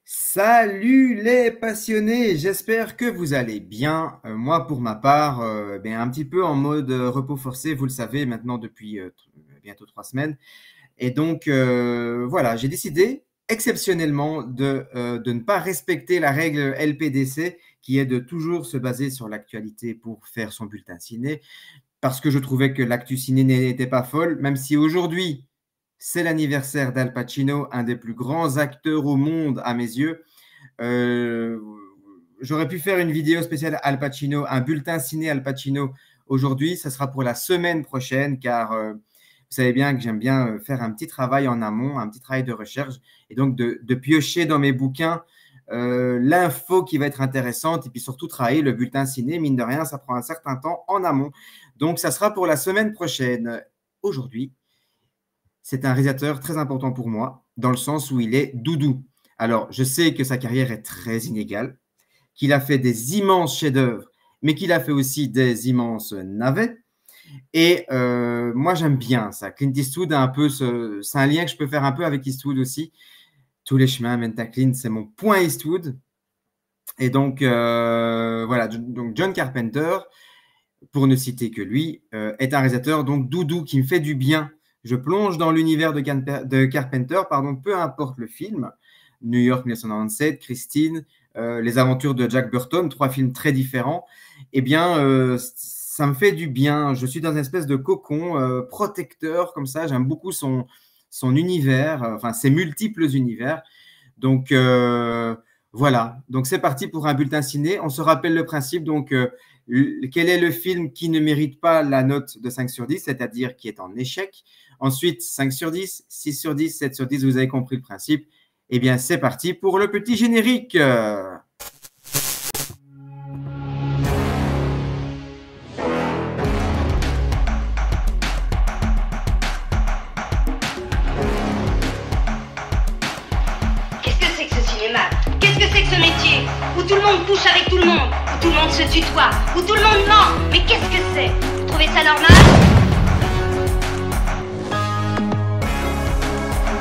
Salut les passionnés, j'espère que vous allez bien. Moi, pour ma part, un petit peu en mode repos forcé, vous le savez maintenant depuis bientôt 3 semaines. Et donc, voilà, j'ai décidé exceptionnellement de ne pas respecter la règle LPDC, qui est de toujours se baser sur l'actualité pour faire son bulletin ciné, parce que je trouvais que l'actu ciné n'était pas folle, même si aujourd'hui, c'est l'anniversaire d'Al Pacino, un des plus grands acteurs au monde à mes yeux. Euh, J'aurais pu faire une vidéo spéciale Al Pacino, un bulletin ciné Al Pacino aujourd'hui. Ça sera pour la semaine prochaine, car vous savez bien que j'aime bien faire un petit travail en amont, un petit travail de recherche, et donc de piocher dans mes bouquins l'info qui va être intéressante, et puis surtout travailler le bulletin ciné. Mine de rien, ça prend un certain temps en amont. Donc, ça sera pour la semaine prochaine. Aujourd'hui, c'est un réalisateur très important pour moi, dans le sens où il est doudou. Alors, je sais que sa carrière est très inégale, qu'il a fait des immenses chefs-d'œuvre, mais qu'il a fait aussi des immenses navets. Et moi, j'aime bien ça. Clint Eastwood a un peu c'est un lien que je peux faire un peu avec Eastwood aussi. Tous les chemins mènent à Clint, c'est mon point Eastwood. Et donc, voilà. Donc, John Carpenter, pour ne citer que lui, est un réalisateur donc doudou qui me fait du bien. Je plonge dans l'univers de Carpenter, pardon, peu importe le film. New York 1997, Christine, Les aventures de Jack Burton, 3 films très différents. Eh bien, ça me fait du bien. Je suis dans une espèce de cocon protecteur, comme ça. J'aime beaucoup son univers, enfin ses multiples univers. Donc, voilà. Donc, c'est parti pour un bulletin ciné. On se rappelle le principe. Donc, quel est le film qui ne mérite pas la note de 5 sur 10, c'est-à-dire qui est en échec. Ensuite, 5 sur 10, 6 sur 10, 7 sur 10, vous avez compris le principe. Eh bien, c'est parti pour le petit générique. Qu'est-ce que c'est que ce cinéma? Qu'est-ce que c'est que ce métier? Où tout le monde couche avec tout le monde, où tout le monde se tutoie, où tout le monde ment. Mais qu'est-ce que c'est? Vous trouvez ça normal?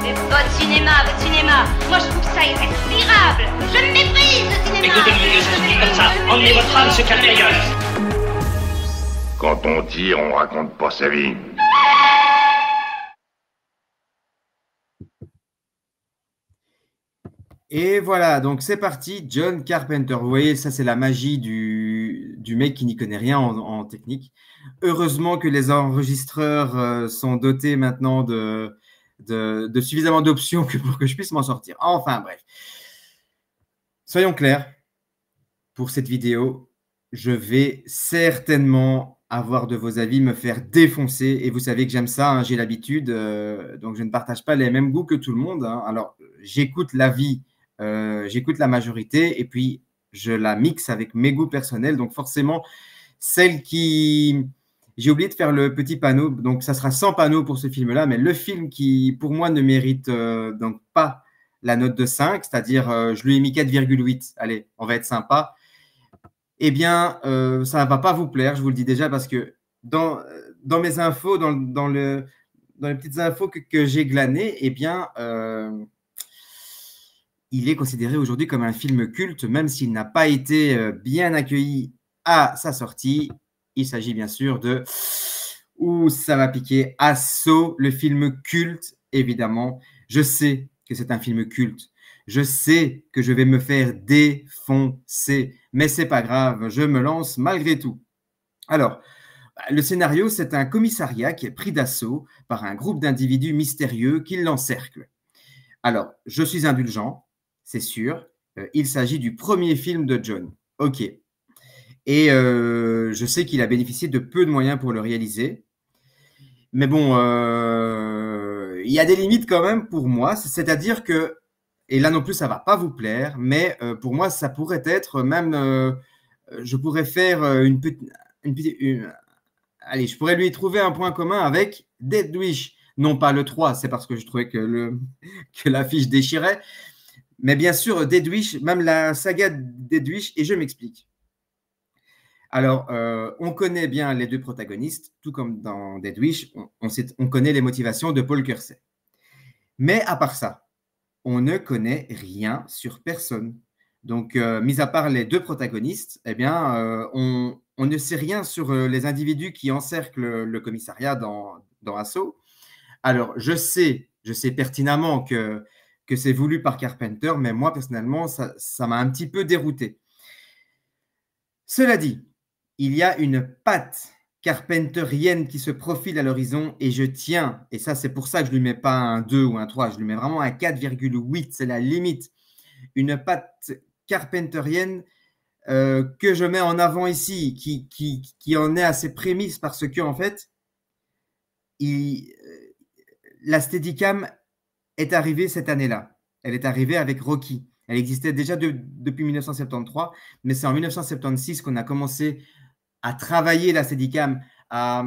Mais votre cinéma, moi je trouve ça irrespirable. Je me méprise ce cinéma. Écoutez, monsieur, ça se dit comme ça. Emmenez votre femme se calmer ailleurs. Quand on tire, on raconte pas sa vie. Et voilà, donc c'est parti, John Carpenter. Vous voyez, ça c'est la magie du mec qui n'y connaît rien en technique. Heureusement que les enregistreurs sont dotés maintenant de suffisamment d'options pour que je puisse m'en sortir. Enfin bref, soyons clairs, pour cette vidéo, je vais certainement avoir de vos avis, me faire défoncer. Et vous savez que j'aime ça, hein, j'ai l'habitude. Donc je ne partage pas les mêmes goûts que tout le monde, hein. Alors j'écoute l'avis, j'écoute la majorité et puis je la mixe avec mes goûts personnels. Donc forcément, celle qui… J'ai oublié de faire le petit panneau, donc ça sera sans panneau pour ce film-là, mais le film qui, pour moi, ne mérite donc pas la note de 5, c'est-à-dire je lui ai mis 4,8. Allez, on va être sympa. Eh bien, ça ne va pas vous plaire, je vous le dis déjà, parce que dans mes infos, dans les petites infos que j'ai glanées, eh bien, il est considéré aujourd'hui comme un film culte, même s'il n'a pas été bien accueilli à sa sortie. Il s'agit bien sûr de… Ouh, ça va piquer. Assaut, le film culte, évidemment. Je sais que c'est un film culte. Je sais que je vais me faire défoncer, mais c'est pas grave, je me lance malgré tout. Alors, le scénario, c'est un commissariat qui est pris d'assaut par un groupe d'individus mystérieux qui l'encerclent. Alors, je suis indulgent, c'est sûr. Il s'agit du premier film de John. Ok. Et je sais qu'il a bénéficié de peu de moyens pour le réaliser. Mais bon, il y a des limites quand même pour moi. C'est-à-dire que, et là non plus, ça ne va pas vous plaire, mais pour moi, ça pourrait être même… je pourrais faire allez, je pourrais lui trouver un point commun avec Dead Wish. Non pas le 3, c'est parce que je trouvais que l'affiche déchirait. Mais bien sûr, Dead Wish, même la saga Dead Wish, et je m'explique. Alors, on connaît bien les deux protagonistes, tout comme dans Dead Wish, on connaît les motivations de Paul Kersey. Mais à part ça, on ne connaît rien sur personne. Donc, mis à part les deux protagonistes, eh bien, on ne sait rien sur les individus qui encerclent le commissariat dans Assaut. Alors, je sais pertinemment que c'est voulu par Carpenter, mais moi, personnellement, ça m'a un petit peu dérouté. Cela dit, il y a une patte carpenterienne qui se profile à l'horizon et je tiens, et ça c'est pour ça que je ne lui mets pas un 2 ou un 3, je lui mets vraiment un 4,8, c'est la limite. Une patte carpenterienne que je mets en avant ici, qui en est à ses prémices parce que en fait, la Steadicam est arrivée cette année-là. Elle est arrivée avec Rocky. Elle existait déjà depuis 1973, mais c'est en 1976 qu'on a commencé à travailler la Steadicam, à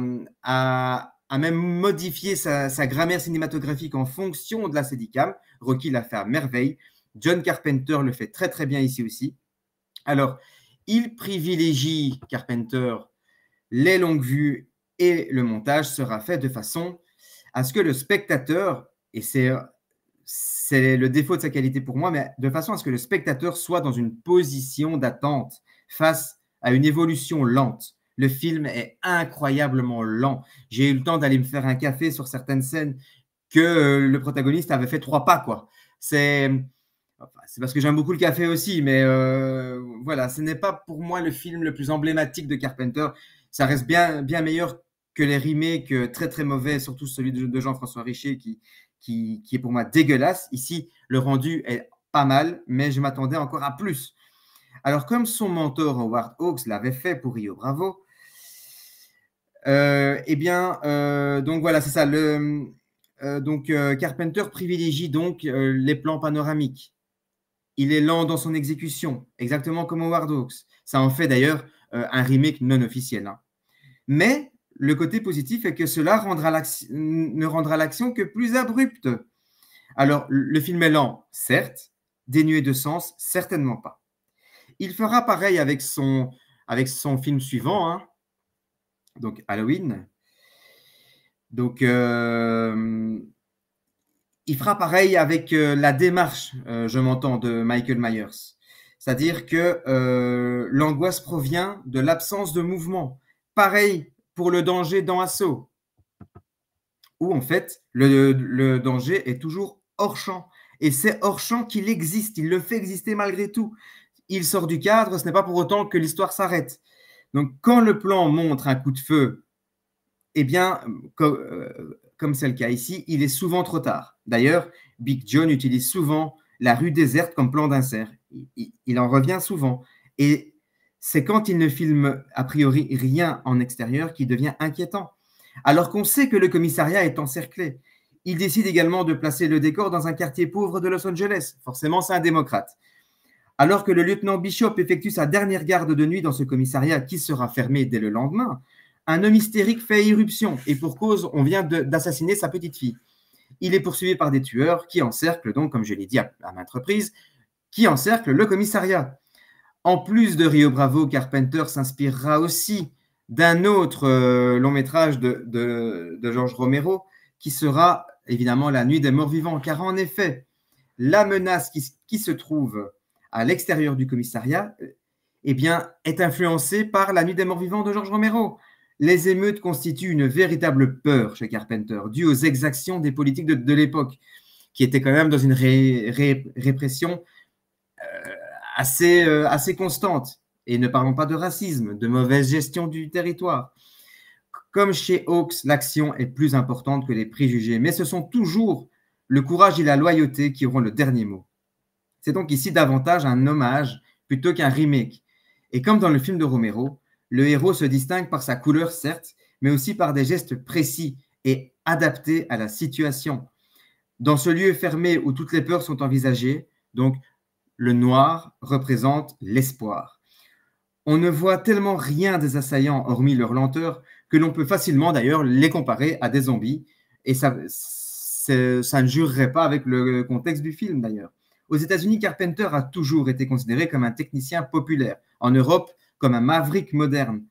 même modifier sa grammaire cinématographique en fonction de la Steadicam. Rocky l'a fait à merveille. John Carpenter le fait très très bien ici aussi. Alors, il privilégie, Carpenter, les longues vues et le montage sera fait de façon à ce que le spectateur, et c'est le défaut de sa qualité pour moi, mais de façon à ce que le spectateur soit dans une position d'attente face à une évolution lente. Le film est incroyablement lent. J'ai eu le temps d'aller me faire un café sur certaines scènes que le protagoniste avait fait 3 pas, quoi. C'est parce que j'aime beaucoup le café aussi, mais voilà, ce n'est pas pour moi le film le plus emblématique de Carpenter. Ça reste bien meilleur que les remakes très très mauvais, surtout celui de Jean-François Richer qui est pour moi dégueulasse. Ici, le rendu est pas mal, mais je m'attendais encore à plus. Alors, comme son mentor Howard Hawks l'avait fait pour Rio Bravo, donc voilà, c'est ça. Carpenter privilégie donc les plans panoramiques. Il est lent dans son exécution, exactement comme Howard Hawks. Ça en fait d'ailleurs un remake non officiel. Hein. Mais le côté positif est que cela ne rendra l'action que plus abrupte. Alors, le film est lent, certes, dénué de sens, certainement pas. Il fera pareil avec son film suivant, hein, donc Halloween. Donc, il fera pareil avec la démarche, je m'entends, de Michael Myers. C'est-à-dire que l'angoisse provient de l'absence de mouvement. Pareil pour le danger dans Assaut, où en fait, le danger est toujours hors champ. Et c'est hors champ qu'il existe, il le fait exister malgré tout. Il sort du cadre, ce n'est pas pour autant que l'histoire s'arrête. Donc, quand le plan montre un coup de feu, eh bien, comme c'est le cas ici, il est souvent trop tard. D'ailleurs, Big John utilise souvent la rue déserte comme plan d'insert. Il en revient souvent. Et c'est quand il ne filme a priori rien en extérieur qu'il devient inquiétant. Alors qu'on sait que le commissariat est encerclé. Il décide également de placer le décor dans un quartier pauvre de Los Angeles. Forcément, c'est un démocrate. Alors que le lieutenant Bishop effectue sa dernière garde de nuit dans ce commissariat qui sera fermé dès le lendemain, un homme hystérique fait irruption et pour cause, on vient d'assassiner sa petite fille. Il est poursuivi par des tueurs qui encerclent donc, comme je l'ai dit à maintes reprises, qui encerclent le commissariat. En plus de Rio Bravo, Carpenter s'inspirera aussi d'un autre long métrage de George Romero qui sera évidemment La Nuit des Morts Vivants, car en effet, la menace qui se trouve à l'extérieur du commissariat eh bien, est influencée par La Nuit des Morts Vivants de George Romero. Les émeutes constituent une véritable peur chez Carpenter, due aux exactions des politiques de l'époque, qui étaient quand même dans une répression assez constante. Et ne parlons pas de racisme, de mauvaise gestion du territoire. Comme chez Hawks, l'action est plus importante que les préjugés, mais ce sont toujours le courage et la loyauté qui auront le dernier mot. C'est donc ici davantage un hommage plutôt qu'un remake. Et comme dans le film de Romero, le héros se distingue par sa couleur, certes, mais aussi par des gestes précis et adaptés à la situation. Dans ce lieu fermé où toutes les peurs sont envisagées, donc le noir représente l'espoir. On ne voit tellement rien des assaillants, hormis leur lenteur, que l'on peut facilement d'ailleurs les comparer à des zombies. Et ça ne jurerait pas avec le contexte du film d'ailleurs. Aux États-Unis, Carpenter a toujours été considéré comme un technicien populaire. En Europe, comme un maverick moderne.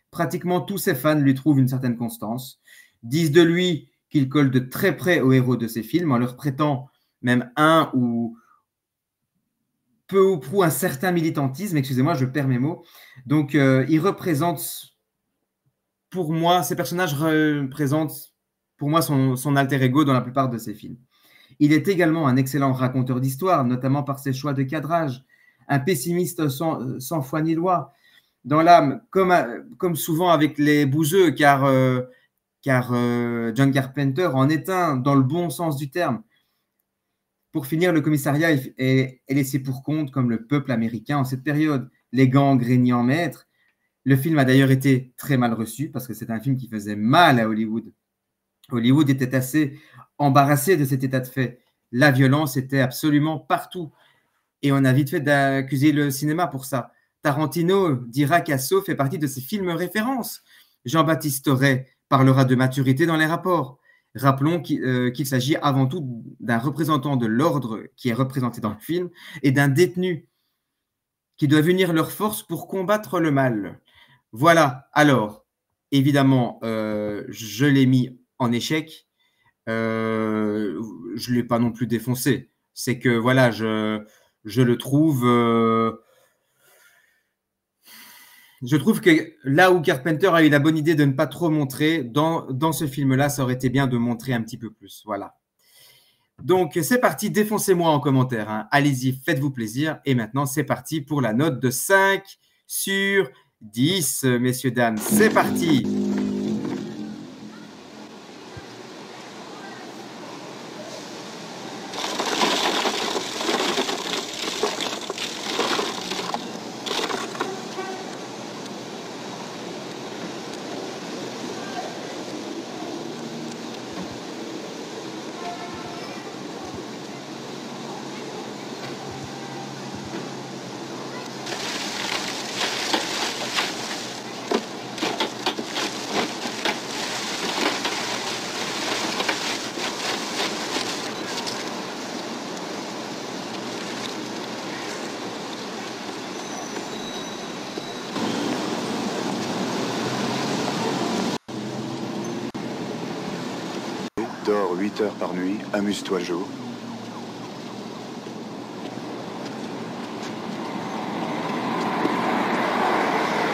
Pratiquement tous ses fans lui trouvent une certaine constance, disent de lui qu'il colle de très près aux héros de ses films en leur prêtant même un ou peu ou prou un certain militantisme. Excusez-moi, je perds mes mots. Donc, il représente, pour moi, ces personnages représentent pour moi son alter ego dans la plupart de ses films. Il est également un excellent raconteur d'histoire, notamment par ses choix de cadrage, un pessimiste sans foi ni loi, dans l'âme, comme souvent avec les bouseux, car John Carpenter en est un dans le bon sens du terme. Pour finir, le commissariat est laissé pour compte comme le peuple américain en cette période, les gangs régnant en maître. Le film a d'ailleurs été très mal reçu parce que c'est un film qui faisait mal à Hollywood. Hollywood était assez embarrassé de cet état de fait. La violence était absolument partout. Et on a vite fait d'accuser le cinéma pour ça. Tarantino dira qu'Asso fait partie de ses films références. Jean-Baptiste Ray parlera de maturité dans les rapports. Rappelons qu'il s'agit avant tout d'un représentant de l'ordre qui est représenté dans le film et d'un détenu qui doit unir leurs forces pour combattre le mal. Voilà, alors, évidemment, je l'ai mis en échec. Je ne l'ai pas non plus défoncé. C'est que, voilà, je le trouve... je trouve que là où Carpenter a eu la bonne idée de ne pas trop montrer, dans ce film-là, ça aurait été bien de montrer un petit peu plus. Voilà. Donc, c'est parti, défoncez-moi en commentaire. Hein. Allez-y, faites-vous plaisir. Et maintenant, c'est parti pour la note de 5 sur 10, messieurs, dames. C'est parti. Dors 8 heures par nuit, amuse-toi le jour.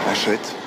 Achète.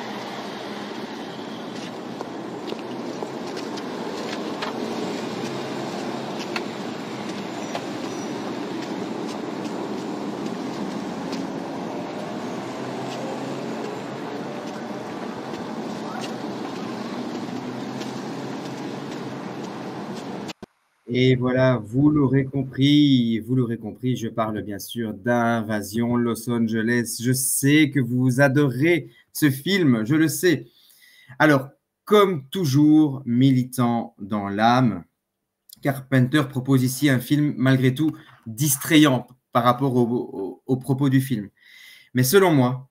Et voilà, vous l'aurez compris, je parle bien sûr d'Invasion Los Angeles. Je sais que vous adorez ce film, je le sais. Alors, comme toujours, militant dans l'âme, Carpenter propose ici un film malgré tout distrayant par rapport aux propos du film. Mais selon moi,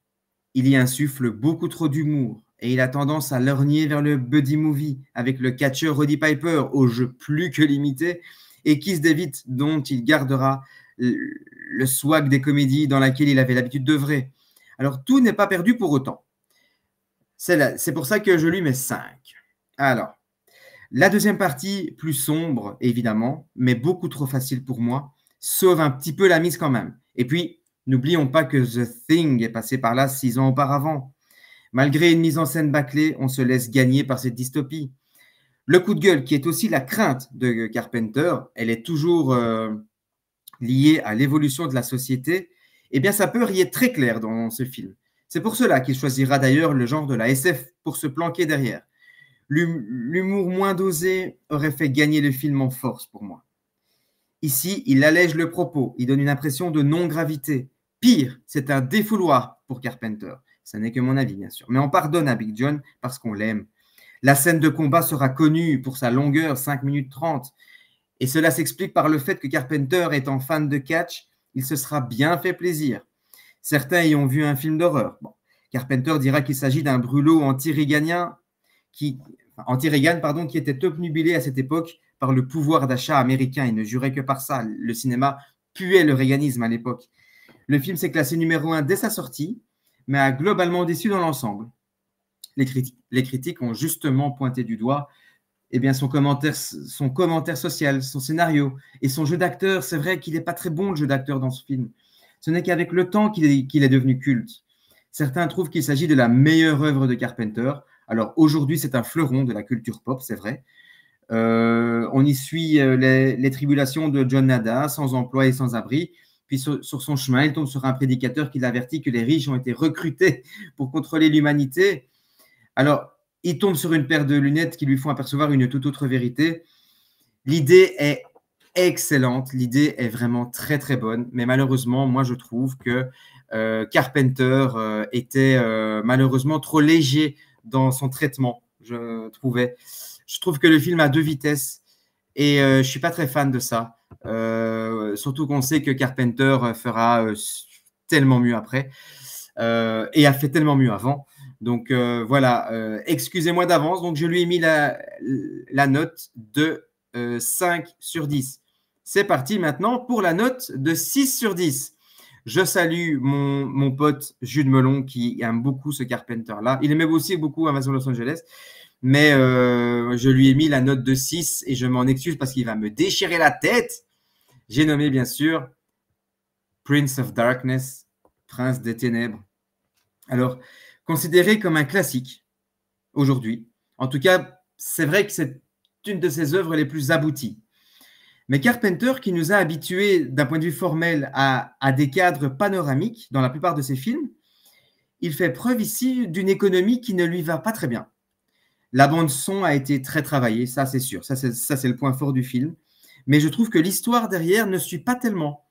il y insuffle beaucoup trop d'humour et il a tendance à lorgner vers le buddy movie avec le catcheur Roddy Piper au jeu plus que limité et Keith David dont il gardera le swag des comédies dans laquelle il avait l'habitude d'œuvrer. Alors tout n'est pas perdu pour autant. C'est pour ça que je lui mets 5. Alors, la deuxième partie, plus sombre évidemment, mais beaucoup trop facile pour moi, sauve un petit peu la mise quand même. Et puis, n'oublions pas que The Thing est passé par là 6 ans auparavant. Malgré une mise en scène bâclée, on se laisse gagner par cette dystopie. Le coup de gueule, qui est aussi la crainte de Carpenter, elle est toujours liée à l'évolution de la société, eh bien ça peut rire très clair dans ce film. C'est pour cela qu'il choisira d'ailleurs le genre de la SF pour se planquer derrière. L'humour moins dosé aurait fait gagner le film en force pour moi. Ici, il allège le propos, il donne une impression de non-gravité. Pire, c'est un défouloir pour Carpenter. Ce n'est que mon avis, bien sûr. Mais on pardonne à Big John parce qu'on l'aime. La scène de combat sera connue pour sa longueur, 5 minutes 30. Et cela s'explique par le fait que Carpenter étant fan de catch, il se sera bien fait plaisir. Certains y ont vu un film d'horreur. Bon, Carpenter dira qu'il s'agit d'un brûlot anti-Reagan qui était obnubilé à cette époque par le pouvoir d'achat américain. Il ne jurait que par ça. Le cinéma puait le réaganisme à l'époque. Le film s'est classé numéro 1 dès sa sortie, mais a globalement déçu dans l'ensemble. Les critiques ont justement pointé du doigt eh bien son commentaire social, son scénario et son jeu d'acteur. C'est vrai qu'il n'est pas très bon, le jeu d'acteur dans ce film. Ce n'est qu'avec le temps qu'il est devenu culte. Certains trouvent qu'il s'agit de la meilleure œuvre de Carpenter. Alors aujourd'hui, c'est un fleuron de la culture pop, c'est vrai. On y suit les tribulations de John Nada, sans emploi et sans abri. Puis sur son chemin, il tombe sur un prédicateur qui l'avertit que les riches ont été recrutés pour contrôler l'humanité. Alors, il tombe sur une paire de lunettes qui lui font apercevoir une toute autre vérité. L'idée est excellente, l'idée est vraiment très très bonne, mais malheureusement, moi je trouve que Carpenter était malheureusement trop léger dans son traitement, je trouvais. Je trouve que le film a deux vitesses et je ne suis pas très fan de ça. Surtout qu'on sait que Carpenter fera tellement mieux après et a fait tellement mieux avant. Donc voilà, excusez-moi d'avance. Donc je lui ai mis la note de 5 sur 10. C'est parti maintenant pour la note de 6 sur 10. Je salue mon pote Jude Melon qui aime beaucoup ce Carpenter-là. Il aimait aussi beaucoup Invasion Los Angeles. Mais je lui ai mis la note de 6 et je m'en excuse parce qu'il va me déchirer la tête. J'ai nommé bien sûr Prince of Darkness, Prince des Ténèbres. Alors, considéré comme un classique aujourd'hui, en tout cas, c'est vrai que c'est une de ses œuvres les plus abouties. Mais Carpenter, qui nous a habitués d'un point de vue formel à des cadres panoramiques dans la plupart de ses films, il fait preuve ici d'une économie qui ne lui va pas très bien. La bande-son a été très travaillée, ça c'est sûr, ça c'est le point fort du film. Mais je trouve que l'histoire derrière ne suit pas tellement.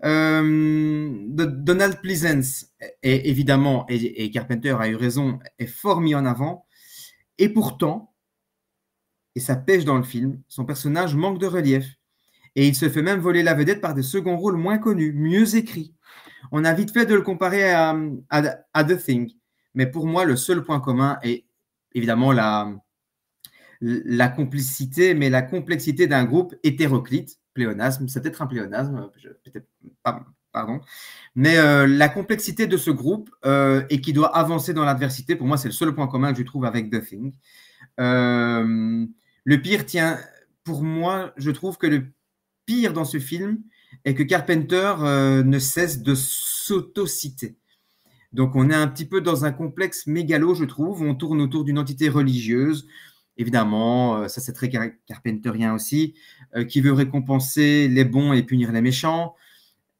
Donald Pleasence, est, évidemment, et Carpenter a eu raison, est fort mis en avant. Et pourtant, et ça pêche dans le film, son personnage manque de relief. Et il se fait même voler la vedette par des seconds rôles moins connus, mieux écrits. On a vite fait de le comparer à The Thing. Mais pour moi, le seul point commun est évidemment la complicité, mais la complexité d'un groupe hétéroclite, pléonasme, c'est peut-être un pléonasme, peut-être pas, pardon, mais la complexité de ce groupe et qui doit avancer dans l'adversité, pour moi, c'est le seul point commun que je trouve avec The Thing. Le pire tient, pour moi, je trouve que le pire dans ce film est que Carpenter ne cesse de s'autociter. Donc, on est un petit peu dans un complexe mégalo, je trouve. On tourne autour d'une entité religieuse, évidemment, ça c'est très carpenterien aussi, qui veut récompenser les bons et punir les méchants.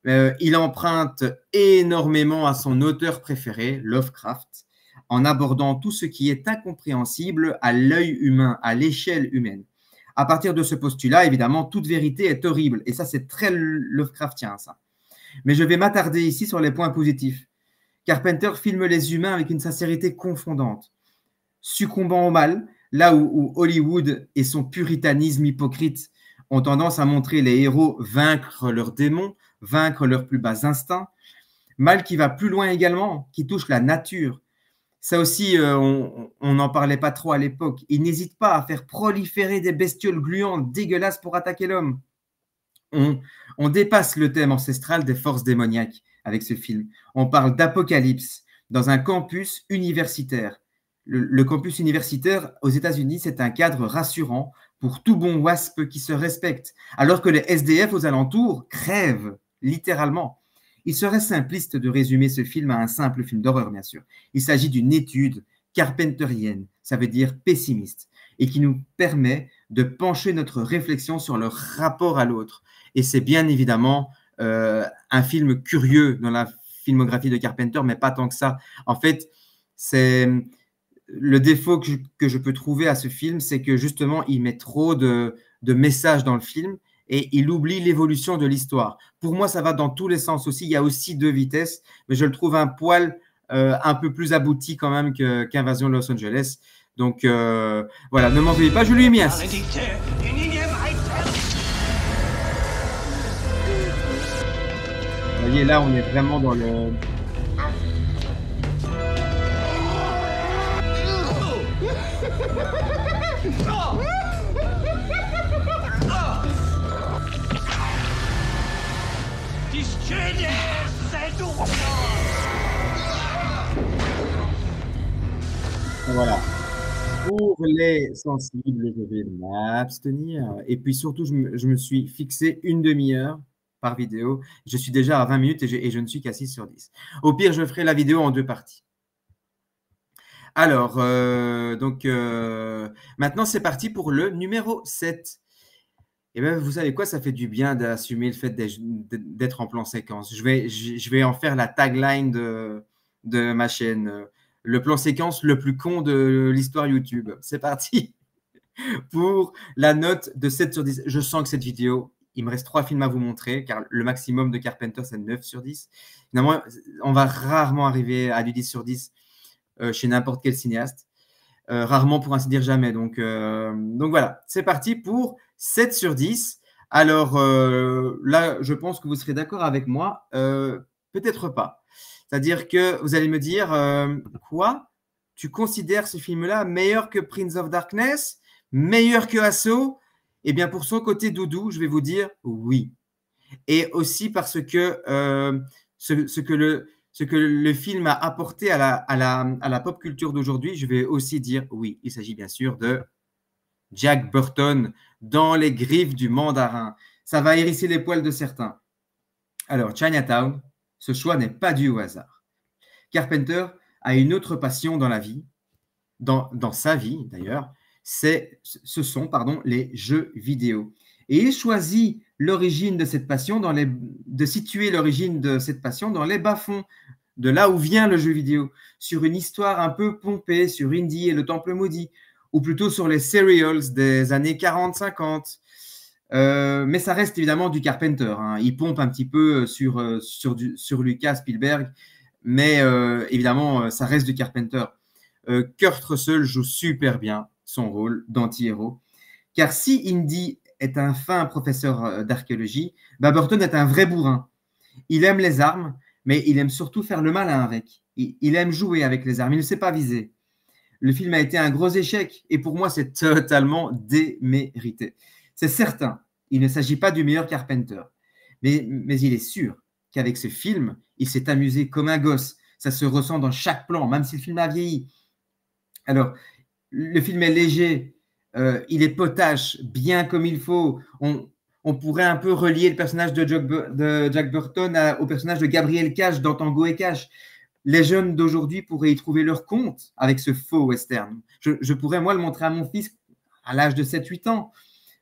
Il emprunte énormément à son auteur préféré, Lovecraft, en abordant tout ce qui est incompréhensible à l'œil humain, à l'échelle humaine. À partir de ce postulat, évidemment, toute vérité est horrible. Et ça, c'est très Lovecraftien, ça. Mais je vais m'attarder ici sur les points positifs. Carpenter filme les humains avec une sincérité confondante. Succombant au mal, là où Hollywood et son puritanisme hypocrite ont tendance à montrer les héros vaincre leurs démons, vaincre leurs plus bas instincts, mal qui va plus loin également, qui touche la nature. Ça aussi, on n'en parlait pas trop à l'époque. Il n'hésite pas à faire proliférer des bestioles gluantes dégueulasses pour attaquer l'homme. On dépasse le thème ancestral des forces démoniaques avec ce film. On parle d'apocalypse dans un campus universitaire. Le campus universitaire aux États-Unis, c'est un cadre rassurant pour tout bon WASP qui se respecte, alors que les SDF aux alentours crèvent, littéralement. Il serait simpliste de résumer ce film à un simple film d'horreur, bien sûr. Il s'agit d'une étude carpenterienne, ça veut dire pessimiste, et qui nous permet de pencher notre réflexion sur le rapport à l'autre. Et c'est bien évidemment un film curieux dans la filmographie de Carpenter, mais pas tant que ça. En fait, c'est le défaut que je peux trouver à ce film, c'est que justement, il met trop de messages dans le film et il oublie l'évolution de l'histoire. Pour moi, ça va dans tous les sens aussi. Il y a aussi deux vitesses, mais je le trouve un poil un peu plus abouti quand même qu'Invasion Los Angeles. Donc voilà, ne m'en veuillez pas, je lui ai mis un 6. Vous voyez, là, on est vraiment dans le... Voilà. Pour les sensibles, je vais m'abstenir. Et puis surtout, je me suis fixé une demi-heure par vidéo. Je suis déjà à 20 minutes et je ne suis qu'à 6 sur 10. Au pire, je ferai la vidéo en 2 parties. Alors, maintenant, c'est parti pour le numéro 7. Et bien, vous savez quoi, ça fait du bien d'assumer le fait d'être en plan séquence. Je vais en faire la tagline de ma chaîne. Le plan séquence le plus con de l'histoire YouTube. C'est parti pour la note de 7 sur 10. Je sens que cette vidéo, il me reste 3 films à vous montrer, car le maximum de Carpenter, c'est 9 sur 10. Finalement, on va rarement arriver à du 10 sur 10 chez n'importe quel cinéaste. Rarement, pour ainsi dire, jamais. Donc voilà, c'est parti pour 7 sur 10. Alors là, je pense que vous serez d'accord avec moi. Peut-être pas. C'est-à-dire que vous allez me dire, quoi? Tu considères ce film-là meilleur que Prince of Darkness? Meilleur que Asso? Eh bien, pour son côté doudou, je vais vous dire oui. Et aussi parce que ce que le film a apporté à la pop culture d'aujourd'hui, je vais aussi dire oui. Il s'agit bien sûr de Jack Burton dans les griffes du mandarin. Ça va hérisser les poils de certains. Alors, Chinatown, ce choix n'est pas dû au hasard. Carpenter a une autre passion dans la vie, dans sa vie d'ailleurs, ce sont les jeux vidéo. Et il choisit l'origine de cette passion, de situer l'origine de cette passion dans les bas-fonds, de là où vient le jeu vidéo, sur une histoire un peu pompée, sur Indy et le Temple Maudit, ou plutôt sur les serials des années 40-50. Mais ça reste évidemment du Carpenter. Hein. Il pompe un petit peu sur Lucas, Spielberg, mais évidemment, ça reste du Carpenter. Kurt Russell joue super bien son rôle d'anti-héros. Car si Indy est un fin professeur d'archéologie, Burton est un vrai bourrin. Il aime les armes, mais il aime surtout faire le malin avec. Il aime jouer avec les armes, il ne sait pas viser. Le film a été un gros échec et pour moi, c'est totalement démérité. C'est certain, il ne s'agit pas du meilleur Carpenter, mais il est sûr qu'avec ce film, il s'est amusé comme un gosse. Ça se ressent dans chaque plan, même si le film a vieilli. Alors, le film est léger, il est potache, bien comme il faut. On pourrait un peu relier le personnage de Jack Burton au personnage de Gabriel Cash dans Tango et Cash. Les jeunes d'aujourd'hui pourraient y trouver leur compte avec ce faux western. Je pourrais, moi, le montrer à mon fils à l'âge de 7-8 ans.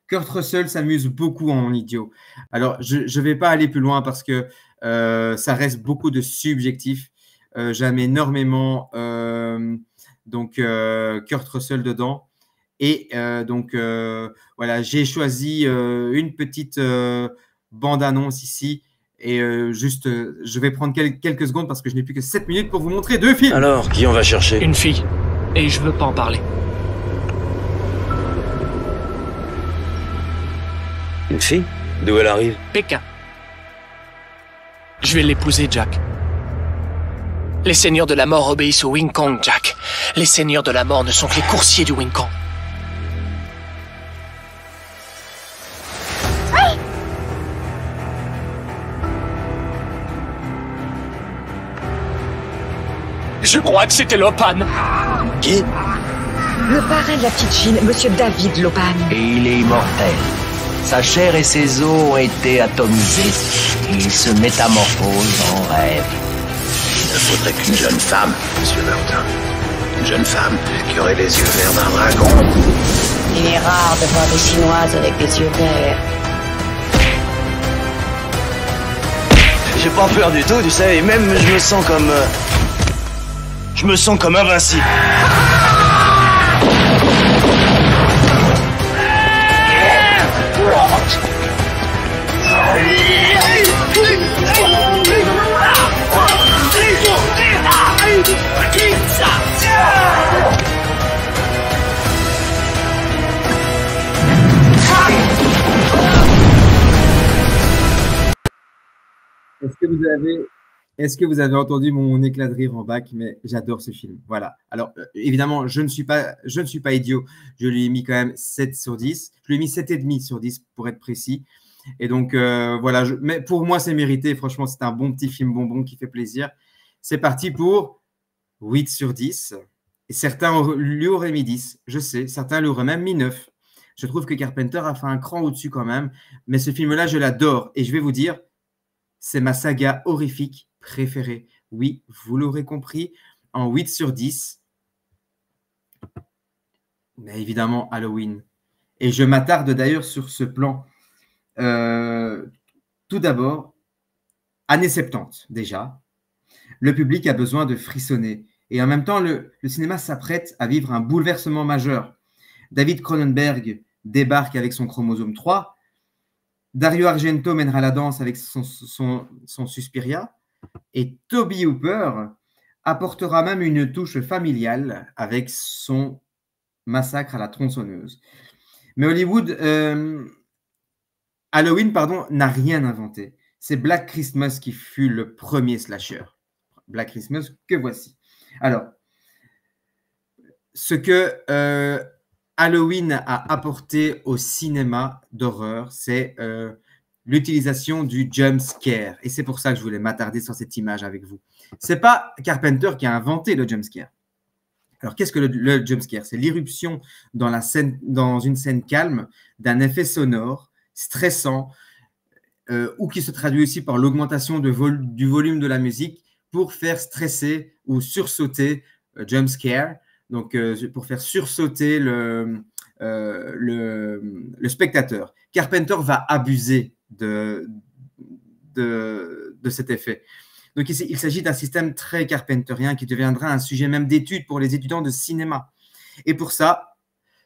Kurt Russell s'amuse beaucoup en idiot. Alors, je ne vais pas aller plus loin parce que ça reste beaucoup de subjectif. J'aime énormément Kurt Russell dedans. Et voilà, j'ai choisi une petite bande-annonce ici. Et je vais prendre quelques secondes parce que je n'ai plus que 7 minutes pour vous montrer 2 films. Alors, qui on va chercher? Une fille. Et je veux pas en parler. Une fille? D'où elle arrive? Pékin. Je vais l'épouser, Jack. Les seigneurs de la mort obéissent au Wing Kong, Jack. Les seigneurs de la mort ne sont que les coursiers du Wing Kong. Je crois que c'était Lopan. Qui? Le parrain de la petite Chine, Monsieur David Lopan. Et il est immortel. Sa chair et ses os ont été atomisés. Il se métamorphose en rêve. Il ne faudrait qu'une jeune femme, Monsieur Burton. Une jeune femme qui aurait les yeux verts d'un dragon. Il est rare de voir des Chinoises avec des yeux verts. J'ai pas peur du tout, tu sais, et même je me sens comme... Je me sens comme invincible. Est-ce que vous avez entendu mon éclat de rire en bac? Mais j'adore ce film. Voilà. Alors, évidemment, je ne suis pas idiot. Je lui ai mis quand même 7 sur 10. Je lui ai mis 7,5 sur 10 pour être précis. Et donc, voilà. Mais pour moi, c'est mérité. Franchement, c'est un bon petit film bonbon qui fait plaisir. C'est parti pour 8 sur 10. Et certains lui auraient mis 10, je sais. Certains lui auraient même mis 9. Je trouve que Carpenter a fait un cran au-dessus quand même. Mais ce film-là, je l'adore. Et je vais vous dire, c'est ma saga horrifique préférée. Oui, vous l'aurez compris, en 8 sur 10. Mais évidemment, Halloween. Et je m'attarde d'ailleurs sur ce plan. Tout d'abord, années 70 déjà. Le public a besoin de frissonner. Et en même temps, le cinéma s'apprête à vivre un bouleversement majeur. David Cronenberg débarque avec son chromosome 3. Dario Argento mènera la danse avec son Suspiria. Et Toby Hooper apportera même une touche familiale avec son Massacre à la tronçonneuse. Mais Hollywood, Halloween, n'a rien inventé. C'est Black Christmas qui fut le premier slasher. Black Christmas, que voici. Alors, ce que Halloween a apporté au cinéma d'horreur, c'est l'utilisation du jump scare. Et c'est pour ça que je voulais m'attarder sur cette image avec vous. Ce n'est pas Carpenter qui a inventé le jump scare. Alors, qu'est-ce que le jump scare? C'est l'irruption dans une scène calme d'un effet sonore stressant ou qui se traduit aussi par l'augmentation du volume de la musique pour faire stresser ou sursauter jump scare, donc pour faire sursauter le spectateur. Carpenter va abuser de cet effet. Donc, il s'agit d'un système très carpenterien qui deviendra un sujet même d'étude pour les étudiants de cinéma. Et pour ça,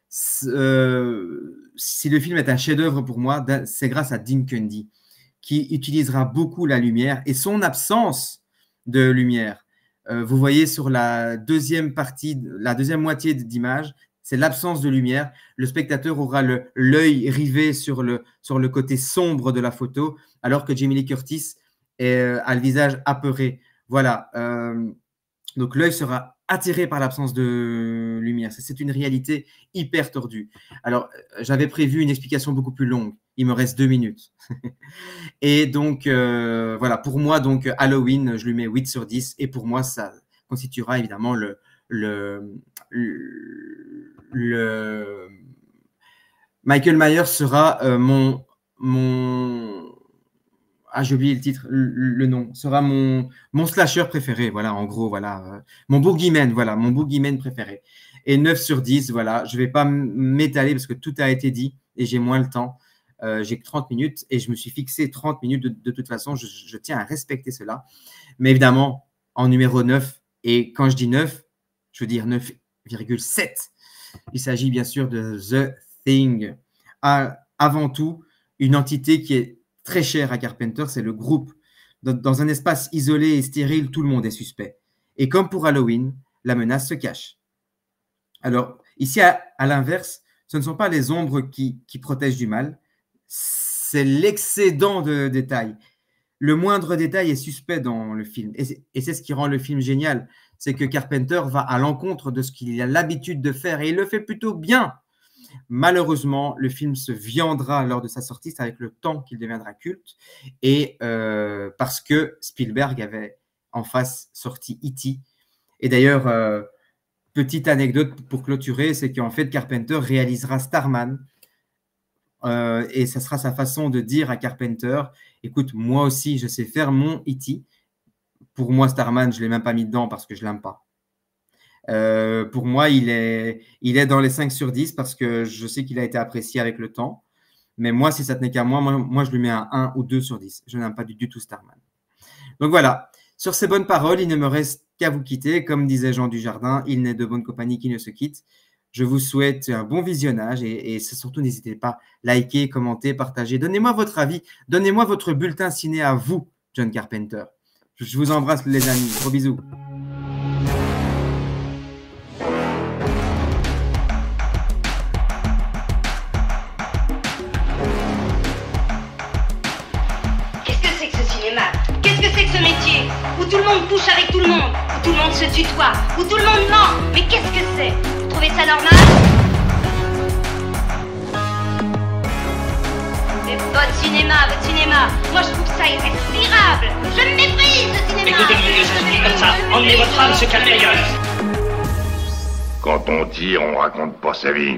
si le film est un chef-d'œuvre pour moi, c'est grâce à Dean Cundey, qui utilisera beaucoup la lumière et son absence de lumière. Vous voyez sur la deuxième moitié d'image, c'est l'absence de lumière. Le spectateur aura l'œil rivé sur le côté sombre de la photo, alors que Jamie Lee Curtis a le visage apeuré. Voilà. Donc l'œil sera attiré par l'absence de lumière. C'est une réalité hyper tordue. Alors, j'avais prévu une explication beaucoup plus longue. Il me reste 2 minutes. Et donc, voilà, pour moi, donc, Halloween, je lui mets 8 sur 10. Et pour moi, ça constituera évidemment Michael Myers sera j'ai oublié le titre, le nom. Sera mon slasher préféré, voilà, en gros, voilà. Mon boogeyman préféré. Et 9 sur 10, voilà. Je ne vais pas m'étaler parce que tout a été dit et j'ai moins le temps. J'ai que 30 minutes et je me suis fixé 30 minutes de toute façon. Je tiens à respecter cela. Mais évidemment, en numéro 9, et quand je dis 9, je veux dire 9,7. Il s'agit bien sûr de The Thing. Avant tout, une entité qui est très chère à Carpenter, c'est le groupe. Dans un espace isolé et stérile, tout le monde est suspect. Et comme pour Halloween, la menace se cache. Alors, ici, à l'inverse, ce ne sont pas les ombres qui protègent du mal, c'est l'excédent de détails. Le moindre détail est suspect dans le film. Et c'est ce qui rend le film génial. C'est que Carpenter va à l'encontre de ce qu'il a l'habitude de faire et il le fait plutôt bien. Malheureusement, le film se viandera lors de sa sortie, c'est avec le temps qu'il deviendra culte, et parce que Spielberg avait en face sorti E.T. Et d'ailleurs, petite anecdote pour clôturer, c'est qu'en fait, Carpenter réalisera Starman, et ça sera sa façon de dire à Carpenter, écoute, moi aussi, je sais faire mon E.T. Pour moi, Starman, je ne l'ai même pas mis dedans parce que je ne l'aime pas. Pour moi, il est dans les 5 sur 10 parce que je sais qu'il a été apprécié avec le temps. Mais moi, si ça tenait qu'à moi, je lui mets un 1 ou 2 sur 10. Je n'aime pas du tout Starman. Donc voilà, sur ces bonnes paroles, il ne me reste qu'à vous quitter. Comme disait Jean Dujardin, il n'est de bonne compagnie qui ne se quitte. Je vous souhaite un bon visionnage et surtout, n'hésitez pas à liker, commenter, partager. Donnez-moi votre avis. Donnez-moi votre bulletin ciné à vous, John Carpenter. Je vous embrasse, les amis. Gros bisous. Ce métier où tout le monde couche avec tout le monde, où tout le monde se tutoie, où tout le monde ment. Mais qu'est-ce que c'est? Vous trouvez ça normal? C'est votre cinéma. Moi je trouve ça irrespirable. Je méprise le cinéma. Écoutez, monsieur, ça suffit comme ça. Emmenez votre femme se calmer ailleurs. Quand on tire, on raconte pas sa vie.